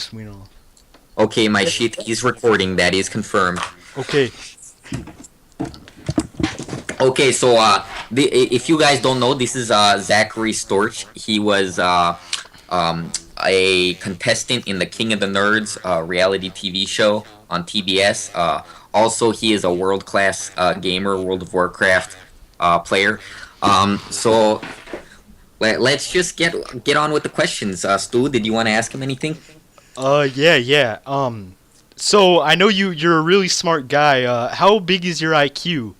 yes, we know. Okay, my shit is recording. That is confirmed. Okay. Okay, so if you guys don't know, this is Zachary Storch. He was a contestant in the King of the Nerds reality TV show on TBS. Also, he is a world-class gamer, World of Warcraft player. So let's just get on with the questions. Stu, did you want to ask him anything? Yeah. So I know you're a really smart guy. How big is your IQ?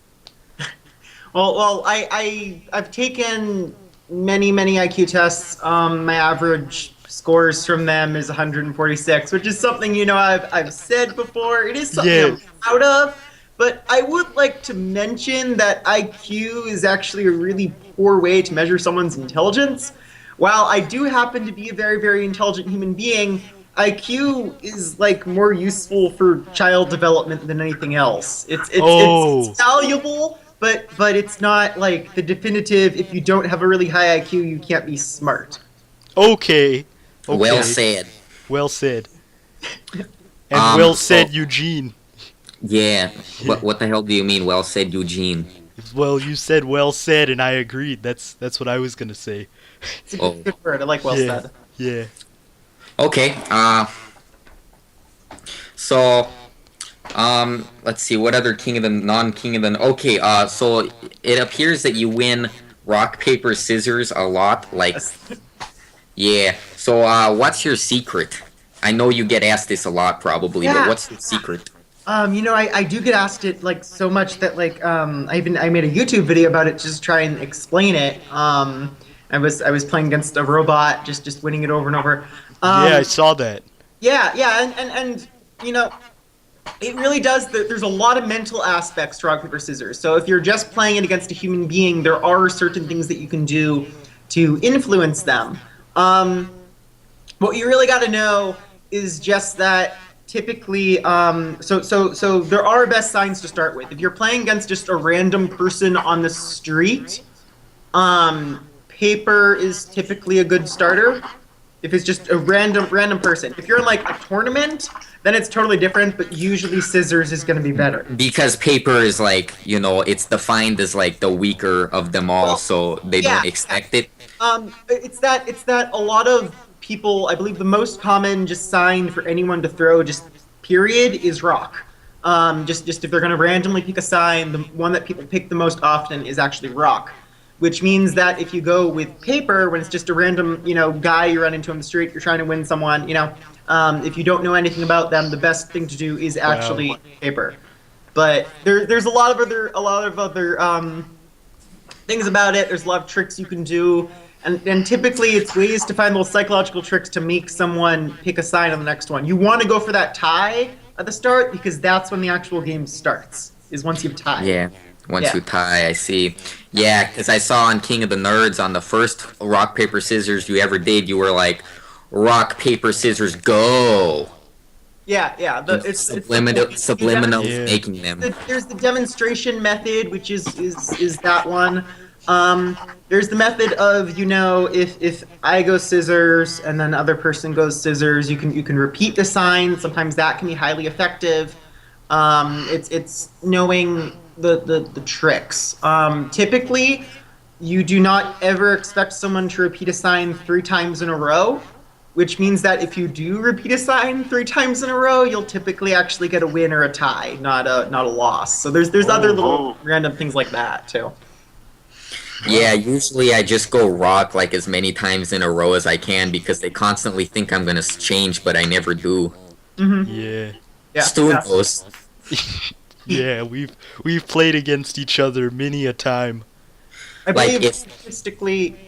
Well, I've taken many IQ tests. My average scores from them is 146, which is something I've said before. It is something I'm proud of, but I would like to mention that IQ is actually a really poor way to measure someone's intelligence. While I do happen to be a very intelligent human being, IQ is like more useful for child development than anything else. It's valuable. But it's not like the definitive, if you don't have a really high IQ, you can't be smart. Okay. Well said. Well said. And well said, Eugene. Yeah. What the hell do you mean, well said, Eugene? Well, you said well said, and I agreed. That's what I was gonna say. It's a good word. I like well said. Yeah. Okay. So... let's see, what other king of the non-king of the... Okay, so it appears that you win rock, paper, scissors a lot, like... Yeah, so, what's your secret? I know you get asked this a lot, probably, but what's your secret? I do get asked it, like, so much that, like, I made a YouTube video about it just to try and explain it. I was playing against a robot, just winning it over and over. Yeah, I saw that. Yeah, and it really does. There's a lot of mental aspects to rock, paper, scissors. So if you're just playing it against a human being, there are certain things that you can do to influence them. What you really got to know is just that typically, so there are best signs to start with. If you're playing against just a random person on the street, paper is typically a good starter. If it's just a random person. If you're in like a tournament, then it's totally different, but usually scissors is going to be better. Because paper is like, it's defined as like the weaker of them all, so they don't expect it. It's that a lot of people, I believe the most common just sign for anyone to throw, just period, is rock. Just if they're going to randomly pick a sign, the one that people pick the most often is actually rock. Which means that if you go with paper, when it's just a random, guy you run into on the street, you're trying to win someone, if you don't know anything about them, the best thing to do is actually paper. But there's a lot of other things about it. There's a lot of tricks you can do, and typically it's ways to find those psychological tricks to make someone pick a side on the next one. You want to go for that tie at the start because that's when the actual game starts. Is once you've tied. Yeah. Once you tie, I see. Yeah, because I saw on King of the Nerds, on the first rock, paper, scissors you ever did, you were like, rock, paper, scissors, go! Yeah. It's subliminal making them. There's the demonstration method, which is that one. There's the method of, if I go scissors and then the other person goes scissors, you can repeat the sign. Sometimes that can be highly effective. It's knowing the tricks. Typically, you do not ever expect someone to repeat a sign 3 times in a row, which means that if you do repeat a sign 3 times in a row, you'll typically actually get a win or a tie, not a loss. So there's other little random things like that too. Yeah, usually I just go rock like as many times in a row as I can because they constantly think I'm gonna change, but I never do. Yeah. Stu knows. Yeah, we've played against each other many a time. I believe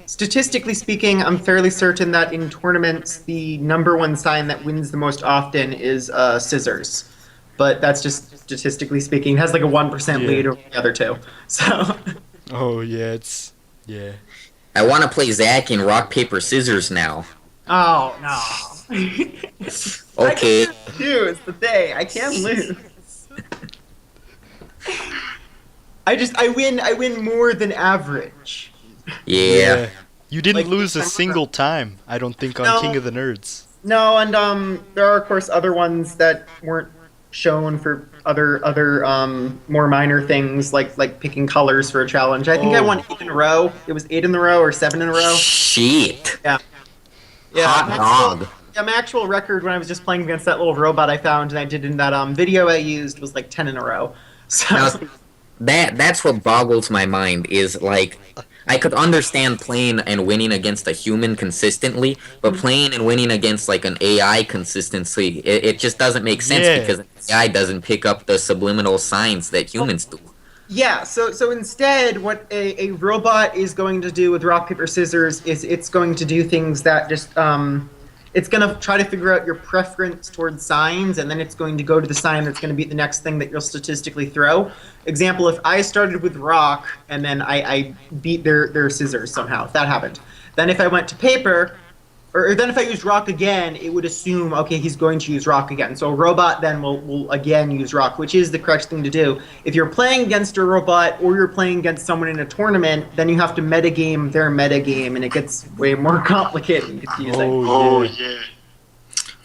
statistically speaking, I'm fairly certain that in tournaments, the number one sign that wins the most often is scissors. But that's just statistically speaking. It has like a 1% lead over the other two. So. Oh yeah, I want to play Zach in rock, paper, scissors now. Oh no. Okay. I can't lose today. I can't lose. I win more than average. Yeah. You didn't lose a single time, I don't think, on King of the Nerds. No, and there are of course other ones that weren't shown for other more minor things like picking colors for a challenge. I think I won Oh, 8 in a row. It was 8 in a row or 7 in a row. Shit. Yeah, yeah. Hot dog. My actual record when I was just playing against that little robot I found and I did in that video I used was like 10 in a row. So Now that's what boggles my mind is like I could understand playing and winning against a human consistently, but playing and winning against like an AI consistency, it just doesn't make sense yeah. because an AI doesn't pick up the subliminal signs that humans do. yeah, so instead, what a robot is going to do with rock paper scissors is it's going to do things that just it's going to try to figure out your preference towards signs, and then it's going to go to the sign that's going to be the next thing that you'll statistically throw. Example: if I started with rock and then I beat their scissors somehow, if that happened, then if I went to paper, or then if I used rock again, it would assume, okay, he's going to use rock again. So a robot then will again use rock, which is the correct thing to do. If you're playing against a robot or you're playing against someone in a tournament, then you have to metagame their metagame, and it gets way more complicated and confusing. Oh, yeah.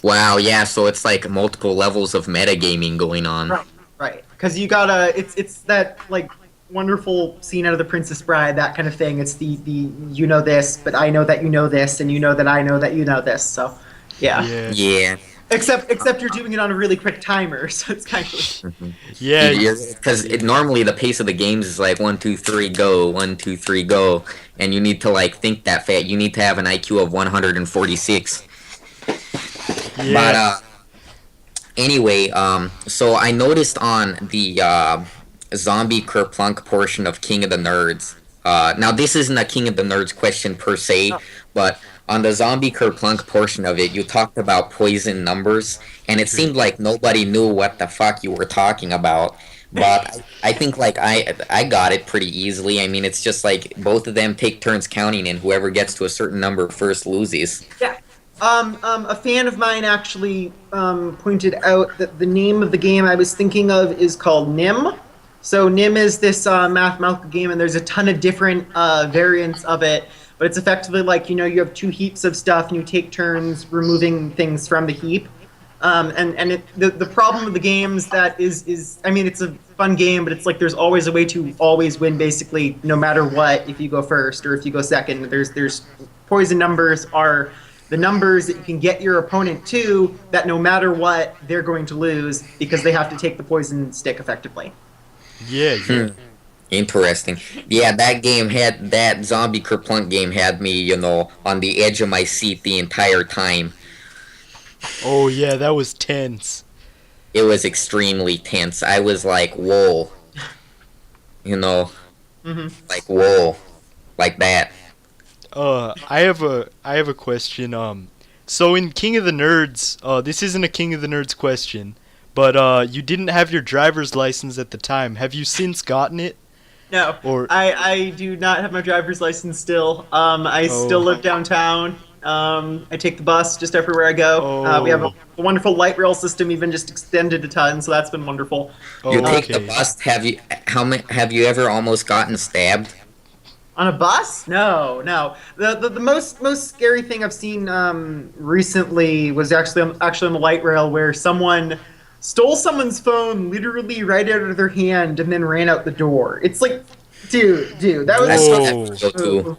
Wow, yeah, so it's like multiple levels of metagaming going on. Right. Because you gotta, it's that, like, wonderful scene out of The Princess Bride, that kind of thing. It's the you know this, but I know that you know this, and you know that I know that you know this. So, yeah. Yeah. Yeah. Except you're doing it on a really quick timer, so it's kind of Yeah. Because normally the pace of the games is like 1, 2, 3, go, 1, 2, 3, go, and you need to like think that fast. You need to have an IQ of 146. Yeah. But anyway, so I noticed on the zombie kerplunk portion of King of the Nerds. Now this isn't a King of the Nerds question per se, but on the zombie kerplunk portion of it, you talked about poison numbers, and it seemed like nobody knew what the fuck you were talking about. But I think like I got it pretty easily. I mean, it's just like both of them take turns counting, and whoever gets to a certain number first loses. yeah. A fan of mine actually pointed out that the name of the game I was thinking of is called NIM. So NIM is this mathematical game, and there's a ton of different variants of it. But it's effectively like, you have two heaps of stuff, and you take turns removing things from the heap. The problem with the games that is I mean, it's a fun game, but it's like there's always a way to always win, basically, no matter what. If you go first or if you go second, there's poison numbers are the numbers that you can get your opponent to that no matter what they're going to lose because they have to take the poison stick effectively. Yeah. Interesting. Yeah, that zombie kerplunk game had me, on the edge of my seat the entire time. Oh, yeah, that was tense. It was extremely tense. I was like, whoa. Like, whoa. Like that. I have a question. So in King of the Nerds, this isn't a King of the Nerds question, but you didn't have your driver's license at the time. Have you since gotten it? No, Or I do not have my driver's license still. I still live downtown. I take the bus just everywhere I go. We have a wonderful light rail system, even just extended a ton, so that's been wonderful. You take the okay. bus. Have you ever almost gotten stabbed? On a bus? No. The most scary thing I've seen recently was actually on the light rail, where someone stole someone's phone literally right out of their hand and then ran out the door. It's like, dude, that was I saw Whoa. that video too.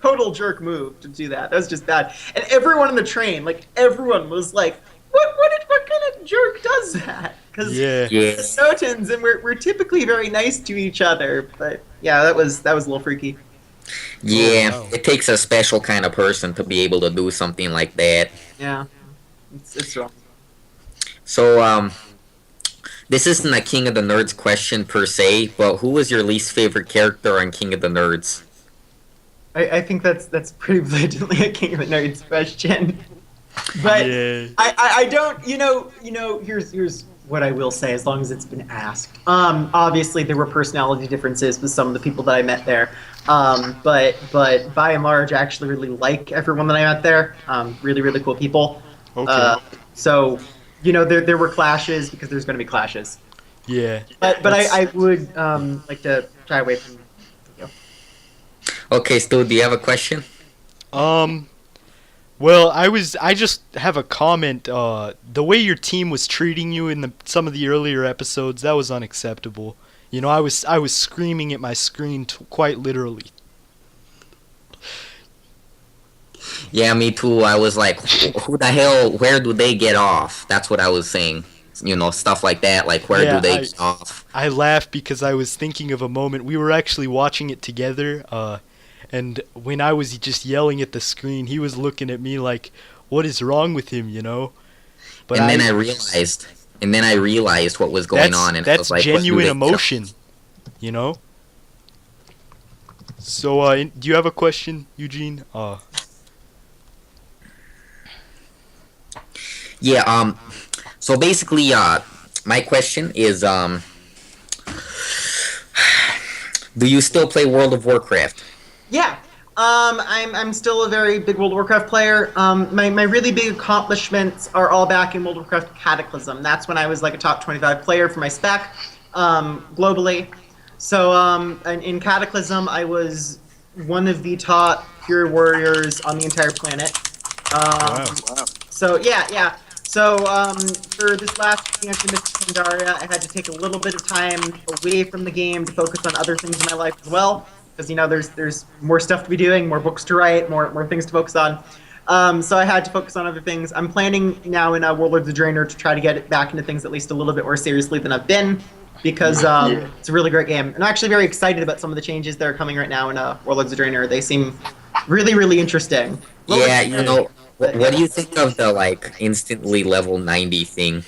total jerk move to do that. That was just bad. And everyone on the train, like everyone was like, what kind of jerk does that? Because Yeah. Yeah. Minnesotans, and we're typically very nice to each other. But yeah, that was a little freaky. Yeah, Oh, wow. it takes a special kind of person to be able to do something like that. Yeah, it's wrong. So, this isn't a King of the Nerds question per se, but who was your least favorite character on King of the Nerds? I think that's pretty blatantly a King of the Nerds question. But Yeah. I don't, here's what I will say, as long as it's been asked. Obviously there were personality differences with some of the people that I met there. But by and large, I actually really like everyone that I met there. Really, really cool people. Okay. So, there were clashes because there's going to be clashes. Yeah. But I would like to shy away from. You. Okay, Stu, do you have a question? Well, I just have a comment. The way your team was treating you in some of the earlier episodes, that was unacceptable. You know, I was screaming at my screen quite literally. Yeah, me too. I was like, who the hell? Where do they get off? That's what I was saying. Stuff like that. Like, where Yeah, do they get off? I laughed because I was thinking of a moment. We were actually watching it together, and when I was just yelling at the screen, he was looking at me like, "What is wrong with him?" You know. But And then I realized what was going on, and I that's was like, what do genuine they get off? emotion, you know. So, do you have a question, Eugene? Yeah. So basically, my question is, do you still play World of Warcraft? Yeah. I'm still a very big World of Warcraft player. My really big accomplishments are all back in World of Warcraft Cataclysm. That's when I was like a top 25 player for my spec, globally. So, in Cataclysm, I was one of the top pure warriors on the entire planet. Wow. So yeah. So for this last expansion, Mystic Pandaria, I had to take a little bit of time away from the game to focus on other things in my life as well, because there's more stuff to be doing, more books to write, more things to focus on. So I had to focus on other things. I'm planning now in Warlords of Draenor to try to get it back into things at least a little bit more seriously than I've been, because it's a really great game. And I'm actually very excited about some of the changes that are coming right now in Warlords of Draenor. They seem really, really interesting. Yeah, what do you think of the like instantly level 90 thing?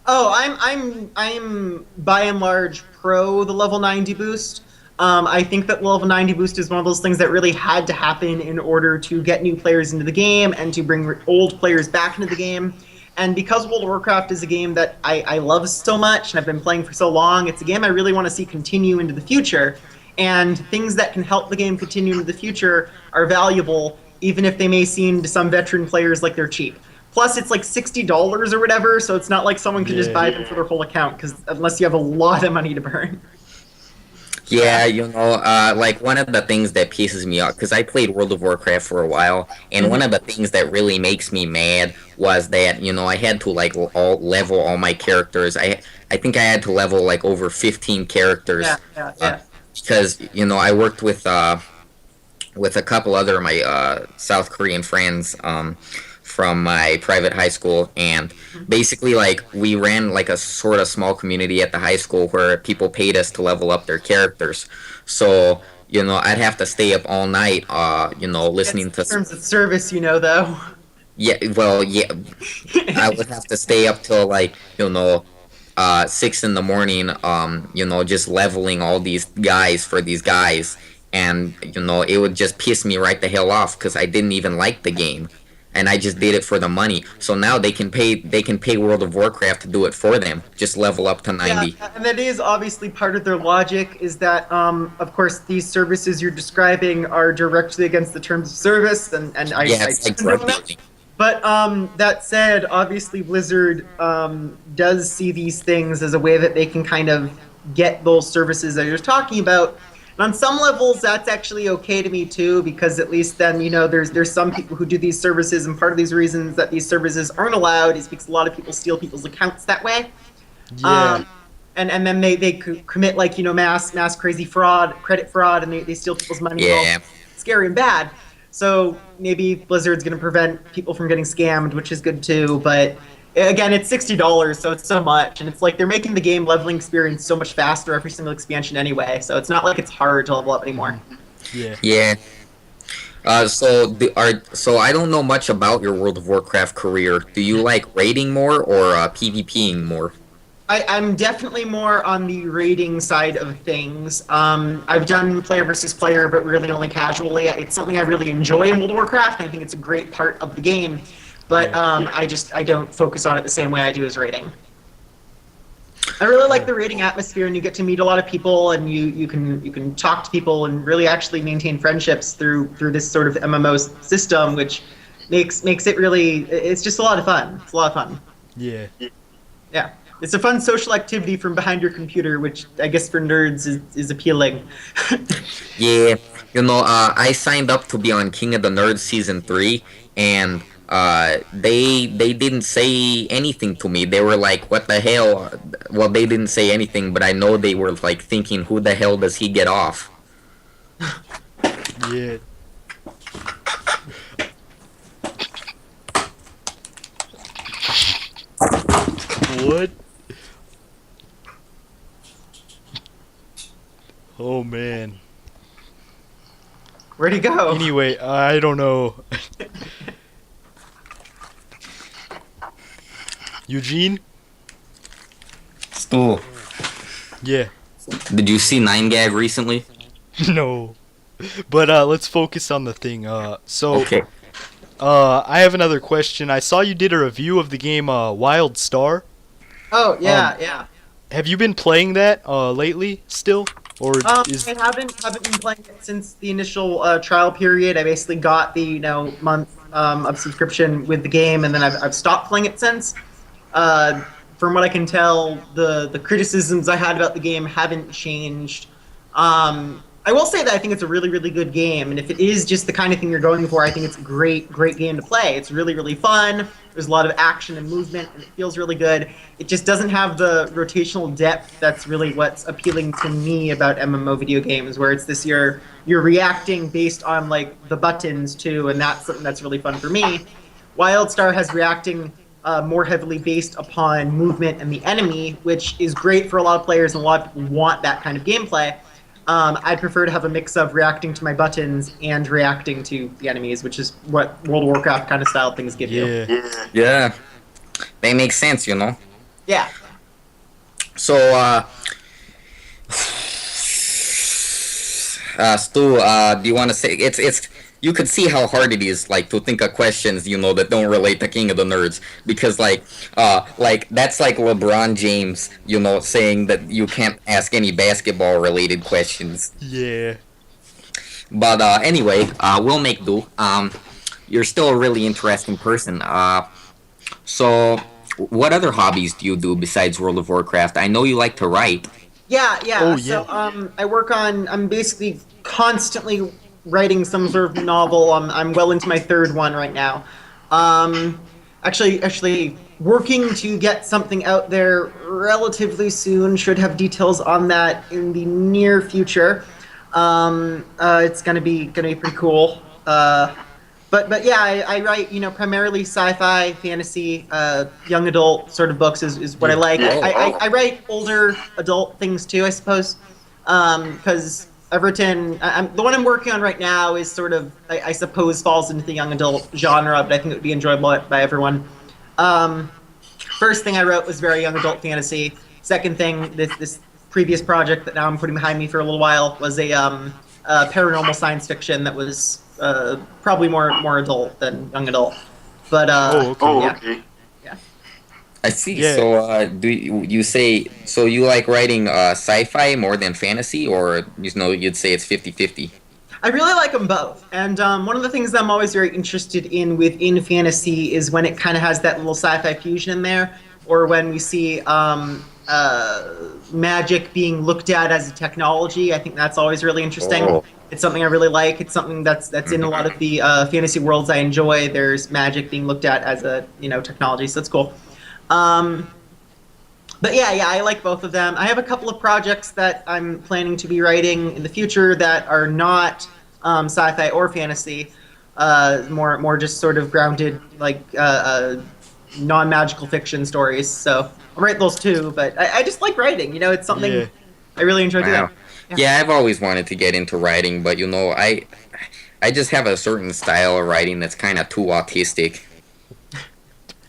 Oh, I'm by and large pro the level 90 boost. I think that level 90 boost is one of those things that really had to happen in order to get new players into the game and to bring old players back into the game. And because World of Warcraft is a game that I love so much and I've been playing for so long, it's a game I really want to see continue into the future. And things that can help the game continue into the future are valuable, even if they may seem to some veteran players like they're cheap. Plus, it's like $60 or whatever, so it's not like someone can just buy them for their whole account, because unless you have a lot of money to burn. Yeah, like one of the things that pisses me off, because I played World of Warcraft for a while, and one of the things that really makes me mad was that, I had to like level all my characters. I think I had to level like over 15 characters. Yeah. Because, I worked with a couple other of my South Korean friends from my private high school, and basically like we ran like a sort of small community at the high school where people paid us to level up their characters. So I'd have to stay up all night listening to in terms of service, though. yeah, well, yeah, I would have to stay up till like 6 in the morning, just leveling all these guys for these guys. And, it would just piss me right the hell off because I didn't even like the game. And I just did it for the money. So now they can pay World of Warcraft to do it for them. Just level up to 90. Yeah, and that is obviously part of their logic, is that, of course, these services you're describing are directly against the terms of service, and I it's like drug dealing. But that said, obviously Blizzard does see these things as a way that they can kind of get those services that you're talking about. And on some levels, that's actually okay to me too, because at least then there's some people who do these services, and part of these reasons that these services aren't allowed is because a lot of people steal people's accounts that way. Yeah. And then they commit like mass crazy fraud, credit fraud, and they steal people's money. Yeah. Scary and bad. So maybe Blizzard's going to prevent people from getting scammed, which is good too. But again, it's $60, so it's so much, and it's like they're making the game leveling experience so much faster every single expansion anyway. So it's not like it's hard to level up anymore. Yeah. Yeah. So I don't know much about your World of Warcraft career. Do you like raiding more or PvPing more? I'm definitely more on the raiding side of things. I've done player versus player, but really only casually. It's something I really enjoy in World of Warcraft. I think it's a great part of the game, but I don't focus on it the same way I do as raiding. I really like the raiding atmosphere, and you get to meet a lot of people, and you can talk to people and really actually maintain friendships through this sort of MMO system, which makes it really. It's just a lot of fun. It's a lot of fun. Yeah. Yeah. It's a fun social activity from behind your computer, which I guess for nerds is appealing. Yeah, I signed up to be on King of the Nerds Season 3, and they didn't say anything to me. They were like, "What the hell?" Well, they didn't say anything, but I know they were like thinking, "Who the hell does he get off?" Yeah. What? Oh man. Where'd he go? Anyway, I don't know. Eugene? Stu, Yeah. did you see 9gag recently? No. But let's focus on the thing. So Okay. I have another question. I saw you did a review of the game Wild Star. Oh yeah, yeah. Have you been playing that lately still? Or is I haven't been playing it since the initial trial period. I basically got the month of subscription with the game, and then I've stopped playing it since. From what I can tell, the criticisms I had about the game haven't changed. I will say that I think it's a really, really good game, and if it is just the kind of thing you're going for, I think it's a great, great game to play. It's really, really fun. There's a lot of action and movement, and it feels really good. It just doesn't have the rotational depth that's really what's appealing to me about MMO video games, where it's this you're reacting based on like the buttons too, and that's something that's really fun for me. WildStar has reacting more heavily based upon movement and the enemy, which is great for a lot of players, and a lot of people want that kind of gameplay. I'd prefer to have a mix of reacting to my buttons and reacting to the enemies, which is what World of Warcraft kind of style things give you. yeah. Yeah. They make sense, you know. Yeah. So, Stu, do you want to say it's you could see how hard it is, like, to think of questions, you know, that don't relate to King of the Nerds, because like that's like LeBron James, you know, saying that you can't ask any basketball related questions. Yeah. But anyway, we'll make do. You're still a really interesting person. So what other hobbies do you do besides World of Warcraft? I know you like to write. Yeah, yeah. Oh, So yeah. I'm basically constantly writing some sort of novel. I'm well into my third one right now. Actually working to get something out there relatively soon. Should have details on that in the near future. It's gonna be pretty cool. But yeah, I write, primarily sci-fi, fantasy, young adult sort of books is what I like. I write older adult things too, I suppose, because I've written. The one I'm working on right now is sort of, I suppose, falls into the young adult genre, but I think it would be enjoyable by everyone. First thing I wrote was very young adult fantasy. Second thing, this previous project that now I'm putting behind me for a little while was a paranormal science fiction that was probably more adult than young adult. But okay. yeah. I see. Yeah. So, do you say so? You like writing sci-fi more than fantasy, or you'd say it's 50-50? I really like them both, and one of the things that I'm always very interested in within fantasy is when it kind of has that little sci-fi fusion in there, or when we see magic being looked at as a technology. I think that's always really interesting. Oh. It's something I really like. It's something that's in a lot of the fantasy worlds I enjoy. There's magic being looked at as a technology, so that's cool. But yeah, I like both of them. I have a couple of projects that I'm planning to be writing in the future that are not sci-fi or fantasy, more just sort of grounded, like non-magical fiction stories. So I'll write those too. But I just like writing. It's something Yeah. I really enjoy doing. Wow. Yeah, I've always wanted to get into writing, but I just have a certain style of writing that's kind of too autistic.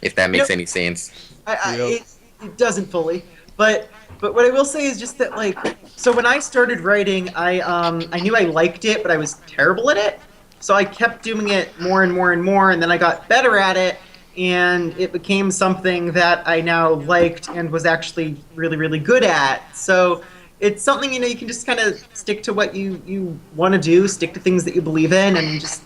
If that makes any sense. It doesn't fully, but what I will say is just that, like, so when I started writing, I knew I liked it, but I was terrible at it. So I kept doing it more and more and more, and then I got better at it, and it became something that I now liked and was actually really, really good at. So it's something, you can just kind of stick to what you want to do, stick to things that you believe in, and just,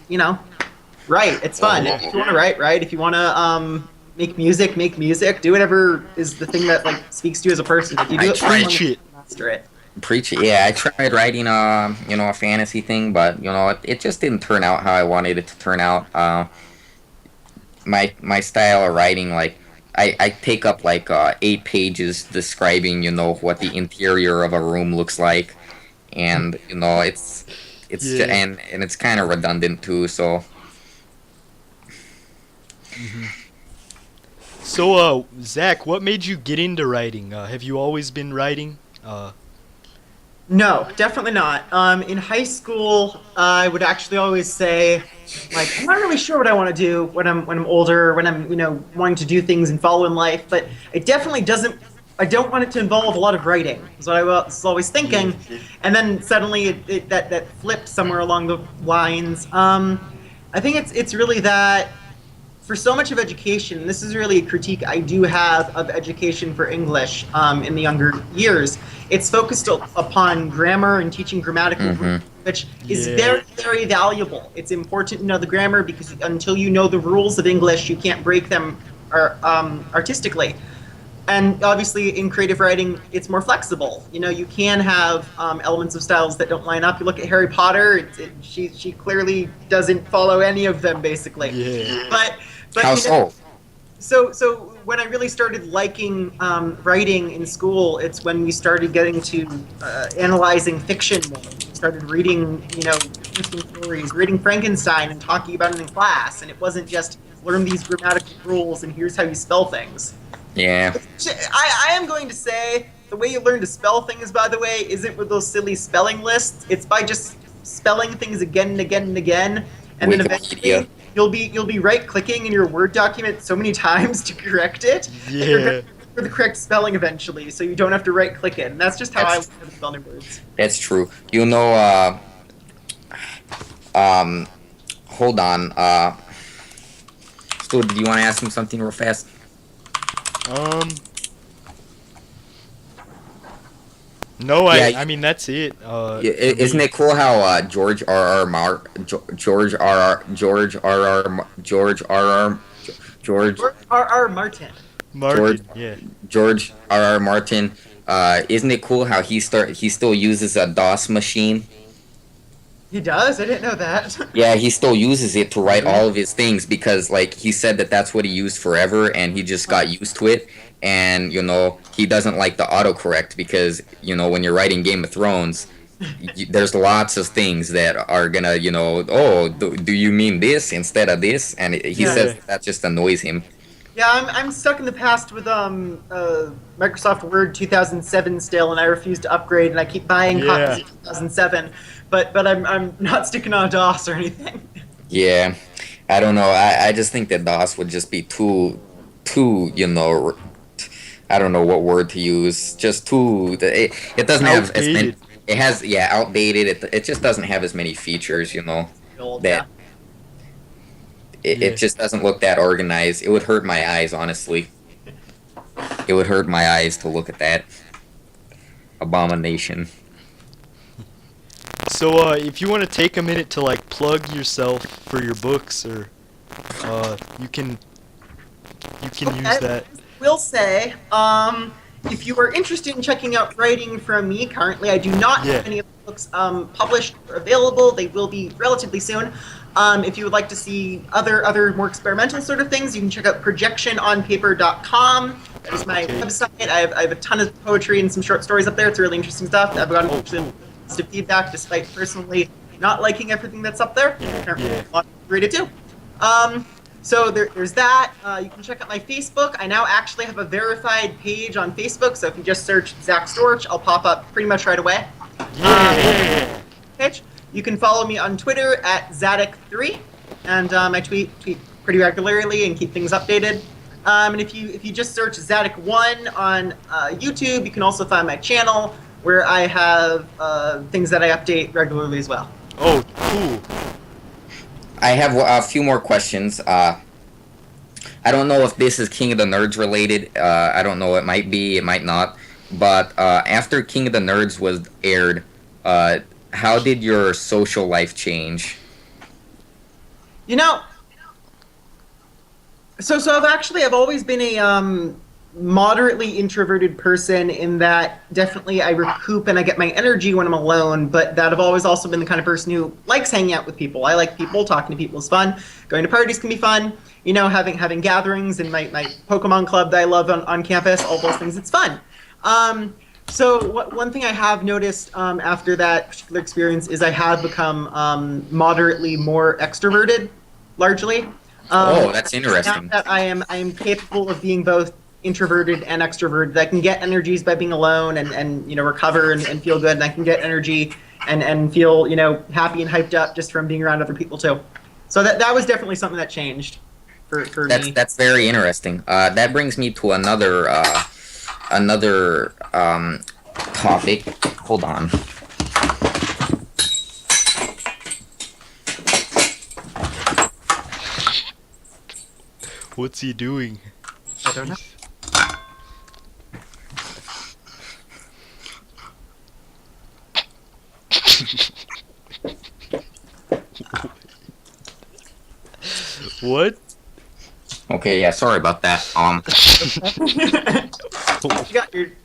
write. It's fun. If you want to write. If you want to make music. Do whatever is the thing that like speaks to you as a person. If you do Preach it. master it. Preach it. Yeah, I tried writing a fantasy thing, but it just didn't turn out how I wanted it to turn out. my style of writing, like I take up like 8 pages describing, what the interior of a room looks like, and Yeah. and it's kind of redundant too. So So, Zach, what made you get into writing? Have you always been writing? No, definitely not. In high school, I would actually always say, like, I'm not really sure what I want to do when I'm older, when I'm wanting to do things and follow in life. But it definitely doesn't. I don't want it to involve a lot of writing. Is what I was always thinking. And then suddenly that flipped somewhere along the lines. I think it's really that for so much of education, this is really a critique I do have of education for English in the younger years. It's focused upon grammar and teaching grammatical rules, which is Yeah. very, very valuable. It's important to know the grammar because until you know the rules of English, you can't break them artistically. And obviously, in creative writing, it's more flexible. You can have elements of styles that don't line up. You look at Harry Potter; she clearly doesn't follow any of them, basically. Yeah. But how so? so when I really started liking writing in school, it's when we started getting to analyzing fiction more. We started reading, interesting stories, reading Frankenstein and talking about it in class, and it wasn't just learn these grammatical rules and here's how you spell things. Yeah, I am going to say the way you learn to spell things, by the way, isn't with those silly spelling lists. It's by just spelling things again and again and again, and then eventually Wikipedia. you'll be right clicking in your Word document so many times to correct it. And you're Yeah. gonna look for the correct spelling eventually, so you don't have to right click it. And that's just how I learn spelling words. That's true. Hold on. Stu, did you want to ask him something real fast? No, Yeah, I mean that's it. Isn't it cool how George R. R. George R. R. George R. R. George R. R. George R. Martin. Martin? George- Yeah. George R. R. Martin? Isn't it cool how he still uses a DOS machine? He does? I didn't know that. Yeah, he still uses it to write all of his things because, like, he said that's what he used forever, and he just got used to it. And he doesn't like the autocorrect because when you're writing Game of Thrones, there's lots of things that are gonna oh, do you mean this instead of this? And he Yeah. says that just annoys him. Yeah, I'm stuck in the past with Microsoft Word 2007 still, and I refuse to upgrade, and I keep buying copies of 2007. But I'm not sticking on DOS or anything. Yeah, I don't know. I just think that DOS would just be too I don't know what word to use. Just too. It doesn't have as many. Outdated. It has outdated. It just doesn't have as many features. Old, That it just doesn't look that organized. It would hurt my eyes, honestly. It would hurt my eyes to look at that abomination. So, if you want to take a minute to like plug yourself for your books, or you can use that. Will say, if you are interested in checking out writing from me, currently I do not Yeah. have any of the books published or available. They will be relatively soon. If you would like to see other more experimental sort of things, you can check out projectiononpaper.com. That is my website. I have a ton of poetry and some short stories up there. It's really interesting stuff. I've gotten positive feedback despite personally not liking everything that's up there. Yeah. A lot to read it too. So there's that. You can check out my Facebook. I now actually have a verified page on Facebook, so if you just search Zach Storch, I'll pop up pretty much right away. Yeah. Page. You can follow me on Twitter at Zadok3, and I tweet pretty regularly and keep things updated. And if you just search Zadok1 on YouTube, you can also find my channel where I have things that I update regularly as well. Oh, cool. I have a few more questions. I don't know if this is King of the Nerds related. I don't know. It might be. It might not. But after King of the Nerds was aired, how did your social life change? So I've always been a moderately introverted person in that definitely I recoup and I get my energy when I'm alone, but that I've always also been the kind of person who likes hanging out with people. I like people, talking to people is fun, going to parties can be fun, having gatherings and my Pokemon club that I love on campus, all those things. It's fun. So one thing I have noticed after that particular experience is I have become moderately more extroverted, largely. Oh, that's interesting. Now that I am capable of being both introverted and extroverted. I can get energies by being alone and recover and feel good, and I can get energy and feel happy and hyped up just from being around other people too. So that was definitely something that changed for me. That's very interesting. That brings me to another topic. Hold on. What's he doing? I don't know. What? Okay, yeah, sorry about that.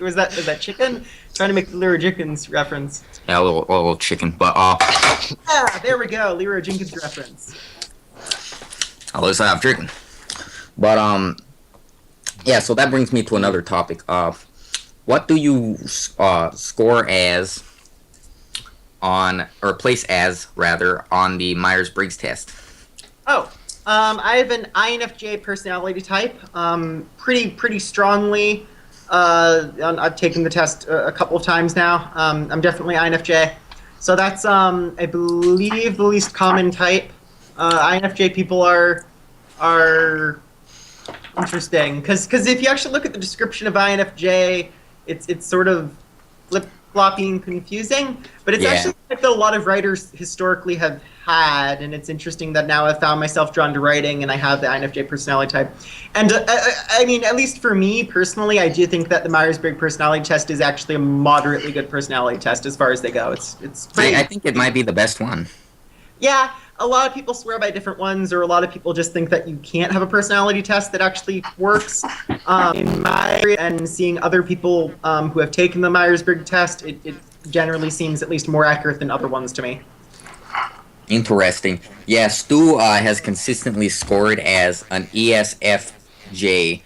Was that chicken? Trying to make the Leroy Jenkins reference. Yeah, a little chicken, but Yeah, there we go, Leroy Jenkins reference. at least I have chicken. But yeah. So that brings me to another topic. What do you score as on, or place as rather, on the Myers-Briggs test? Oh, I have an INFJ personality type. Pretty strongly. I've taken the test a couple of times now. I'm definitely INFJ. So that's, I believe, the least common type. INFJ people are interesting because if you actually look at the description of INFJ, it's sort of flip-floppy and confusing. But it's actually like that a lot of writers historically have had, and it's interesting that now I've found myself drawn to writing and I have the INFJ personality type. And I mean, at least for me personally, I do think that the Myers-Briggs personality test is actually a moderately good personality test as far as they go. It's pretty. I think it might be the best one. Yeah, a lot of people swear by different ones, or a lot of people just think that you can't have a personality test that actually works. In my area, and seeing other people who have taken the Myers-Briggs test, it generally seems at least more accurate than other ones to me. Interesting. Yeah, Stu has consistently scored as an ESFJ,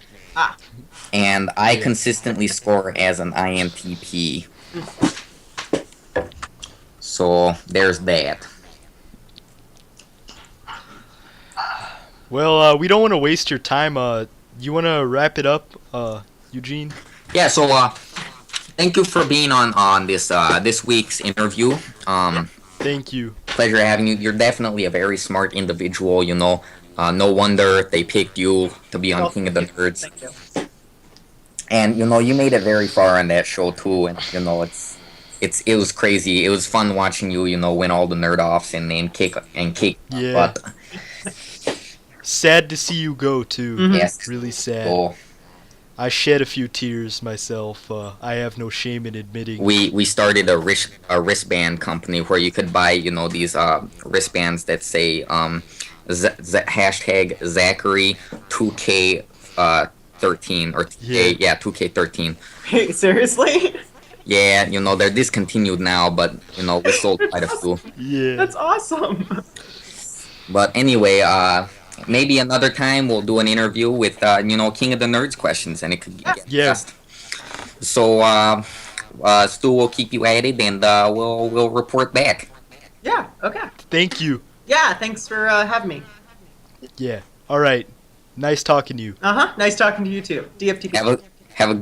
and I consistently score as an INTP. So there's that. Well, we don't want to waste your time. You want to wrap it up, Eugene? Yeah. So thank you for being on this week's interview. Thank you. Pleasure having you. You're definitely a very smart individual. No wonder they picked you to be on King of the Nerds. Thank you. And you made it very far on that show too. And it was crazy. It was fun watching you. Win all the nerd offs and kick. Yeah. But sad to see you go too. Mhm. yes, Really sad. so I shed a few tears myself. I have no shame in admitting. we started a wristband company where you could buy these wristbands that say hashtag Zachary 2K 13 or 2K13. Hey, seriously? Yeah, they're discontinued now, but we sold quite a few. Yeah. That's awesome. But anyway, maybe another time we'll do an interview with King of the Nerds questions, and it could get fast. So Stu will keep you at it, and we'll report back. Yeah. Okay. Thank you. Yeah. Thanks for having me. Yeah. All right. Nice talking to you. Nice talking to you too. DFTP. Have a